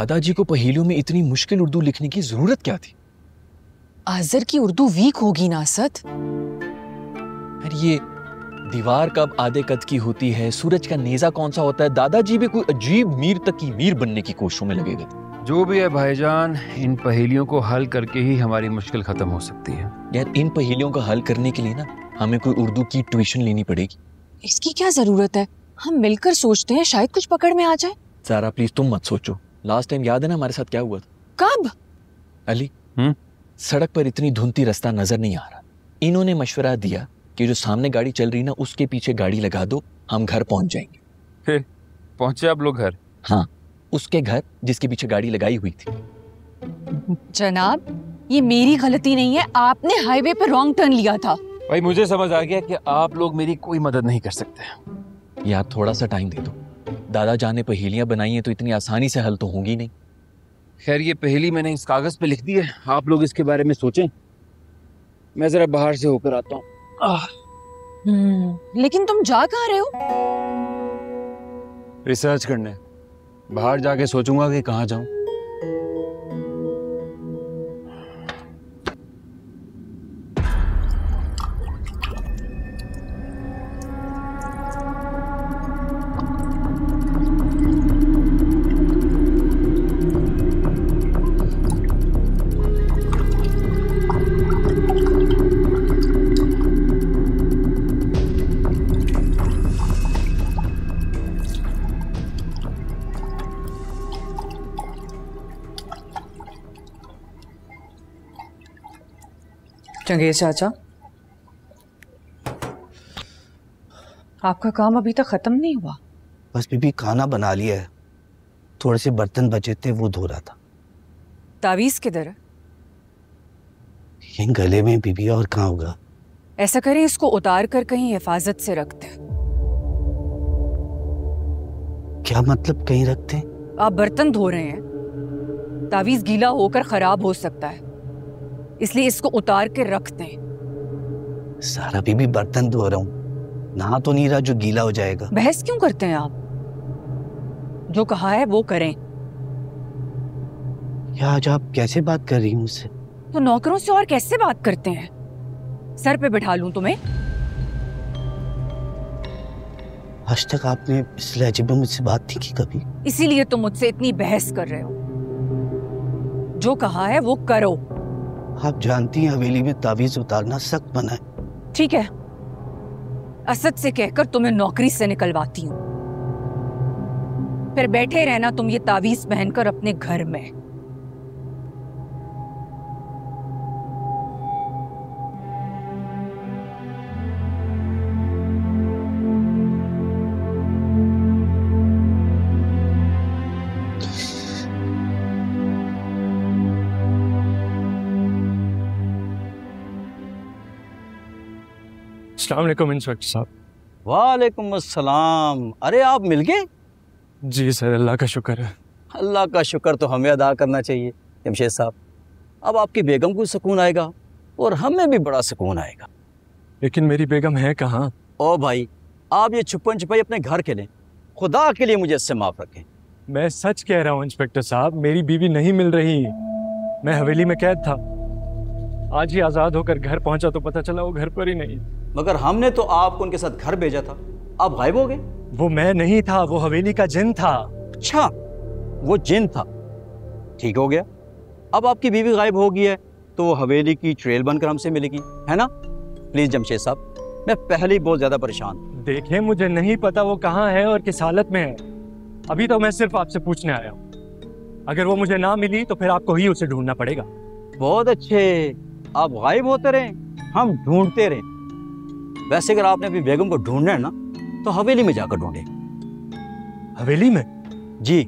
दादाजी को पहेलियों में इतनी मुश्किल उर्दू लिखने की जरूरत क्या थी? आजर की उर्दू वीक होगी ना असद। अरे ये दीवार कब आधे कद की होती है, सूरज का नेजा कौन सा होता है, दादाजी भी कोई अजीब मीर तक की मीर बनने की कोशिशों में लगे थे। जो भी है भाईजान, इन पहेलियों को हल करके ही हमारी मुश्किल खत्म हो सकती है। यार इन पहेलियों का हल करने के लिए ना हमें कोई उर्दू की ट्यूशन लेनी पड़ेगी। इसकी क्या जरूरत है, हम मिलकर सोचते हैं, शायद कुछ पकड़ में आ जाए। सारा प्लीज तुम मत सोचो, लास्ट टाइम याद है ना हमारे साथ क्या हुआ था? कब? अली सड़क पर इतनी धुंधली रास्ता नजर नहीं आ रहा, इन्होंने मशवरा दिया कि जो सामने गाड़ी चल रही ना उसके पीछे गाड़ी लगा दो, हम घर पहुंच जाएंगे। फिर पहुंचे आप लोग घर? हाँ, उसके घर जिसके पीछे गाड़ी लगाई हुई थी। जनाब ये मेरी गलती नहीं है, आपने हाईवे पे रॉन्ग टर्न लिया था। भाई मुझे समझ आ गया कि आप लोग मेरी कोई मदद नहीं कर सकते। यार थोड़ा सा टाइम दे दो, दादा जान ने पहेलियां बनाई हैं तो इतनी आसानी से हल तो होंगी नहीं। खैर ये पहेली मैंने इस कागज पे लिख दी है, आप लोग इसके बारे में सोचें, मैं जरा बाहर से होकर आता हूँ। लेकिन तुम जा कहाँ रहे हो? रिसर्च करने। बाहर जाके सोचूंगा कि कहाँ जाऊं। चंगेज चाचा, आपका काम अभी तक खत्म नहीं हुआ? बस बीबी खाना बना लिया है, थोड़े से बर्तन बचे थे वो धो रहा था। तावीज किधर है? ये गले में बीबी, और कहाँ होगा? ऐसा करें इसको उतार कर कहीं हिफाजत से रखते हैं। क्या मतलब कहीं रखते हैं? आप बर्तन धो रहे हैं, तावीज गीला होकर खराब हो सकता है, इसलिए इसको उतार के रखते हैं। सारा बीबी बर्तन धो रहा हूँ, नहा तो नहीं रहा जो गीला हो जाएगा। बहस क्यों करते हैं आप? जो कहा है वो करें। या आज आप कैसे बात कर रही हैं मुझसे? तो नौकरों से और कैसे बात करते हैं? सर पे बिठा लूं तुम्हें? आज तक आपने इस लहजे में मुझसे बात नहीं की कभी। इसीलिए तुम मुझसे इतनी बहस कर रहे हो। जो कहा है वो करो। आप जानती हैं हवेली में तावीज उतारना सख्त मना है। ठीक है, असद से कहकर तुम्हें नौकरी से निकलवाती हूँ, फिर बैठे रहना तुम ये तावीज पहनकर अपने घर में। अस्सलाम वालेकुम इंस्पेक्टर साहब। वालेकुम अस्सलाम। अरे आप मिल गए? जी सर, अल्लाह का शुक्र है। अल्लाह का शुक्र तो हमें अदा करना चाहिए जमशेद साहब। अब आपकी बेगम को सुकून आएगा और हमें भी बड़ा सुकून आएगा। लेकिन मेरी बेगम है कहाँ? ओ भाई, आप ये छुपन छुपाई अपने घर के लें, खुदा के लिए मुझे इससे माफ़ रखें। मैं सच कह रहा हूँ इंस्पेक्टर साहब, मेरी बीवी नहीं मिल रही। मैं हवेली में कैद था, आज ही आज़ाद होकर घर पहुंचा तो पता चला वो घर पर ही नहीं। मगर हमने तो आपको उनके साथ घर भेजा था, आप गायब हो गए। वो मैं नहीं था, वो हवेली का जिन था। अच्छा, वो जिन था, ठीक हो गया। अब आपकी बीवी गायब हो गई है तो वो हवेली की ट्रेल बनकर हमसे मिलेगी, है ना? प्लीज जमशेद साहब, मैं पहले ही बहुत ज्यादा परेशान हूँ। देखिए मुझे नहीं पता वो कहाँ है और किस हालत में है, अभी तो मैं सिर्फ आपसे पूछने आया हूँ। अगर वो मुझे ना मिली तो फिर आपको ही उसे ढूंढना पड़ेगा। बहुत अच्छे, आप गायब होते रहे, हम ढूंढते रहे। वैसे अगर आपने अपनी बेगम को ढूंढना है ना तो हवेली में जाकर ढूंढे। हवेली में? जी,